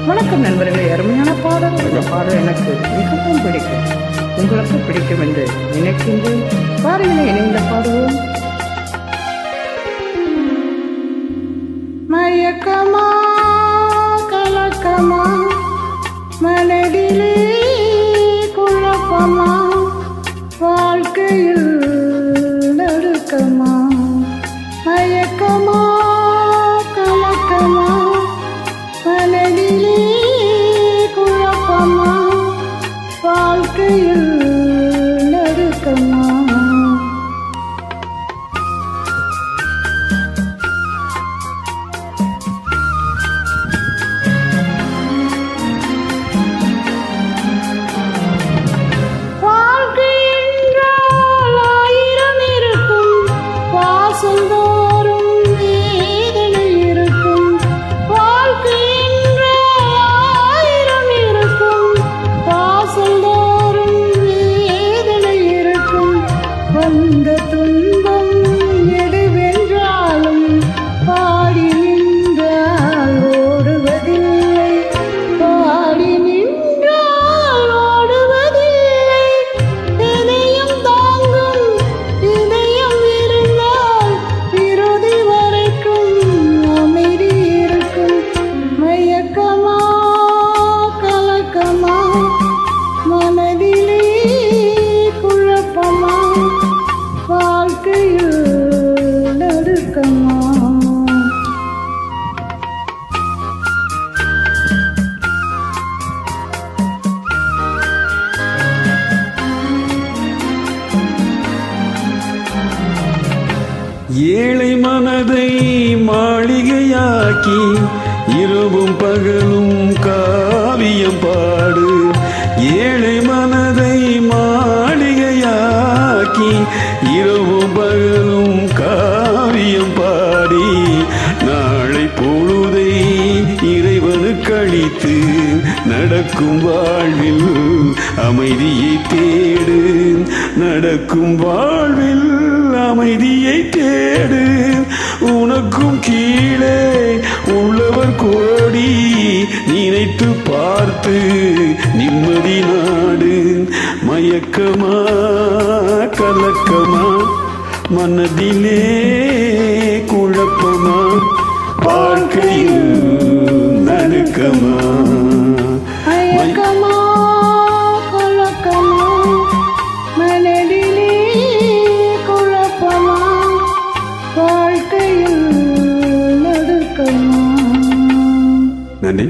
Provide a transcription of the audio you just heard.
வணக்கம் நண்பர்களே, அருமையான பாடல். இந்த பாடல் எனக்கு மிகவும் பிடிக்கும், உங்களுக்கு பிடிக்கும் என்று நினைக்கின்றேன். பாருங்களே, இணைந்த பாடுவோம். மயக்கமா கலக்கமா மனதிலே குழப்பமா வாழ்க்கையில் நடுக்கமா மயக்கமா கலக்கமா மனதிலே குழப்பமா வாழ்க்கையில் நடுக்கமா வந்த துன்பம் எதுவென்றாலும் பாடி நின்றால் ஓடுவதில்லை, பாடி நின்றால் ஓடுவதில்லை. இதயம் தாங்கும் இதயம் இருந்தால் இறுதி வரைக்கும் அமைதி இருக்கும். மயக்கமா கலக்கமா மனதிலே குழப்பமா வாழ்க்கையில் நடுக்கமா. ஏழை மனதை மாளிகையாக்கி இரவும் பகலும் காவியம் பாடு. ஏழை மனதை மாளிகையாக்கி இரவும் பகலும் காவியம் பாடி நாளை பொழுதை இறைவனுக்கு அளித்து நடக்கும் வாழ்வில் அமைதியை தேடு. நடக்கும் வாழ்வில் அமைதியை தேடு. உனக்கும் கீழே உள்ளவர் கோடி நினைத்து பார்த்து நிம்மதி நாடு. மயக்கமா கலக்கமா மனதிலே குழப்பமா வாழ்க்கையில் நடுக்கமா. மயக்கமா கலக்கமா மனதிலே குழப்பமா வாழ்க்கையில் நடுக்கமா. நன்றி.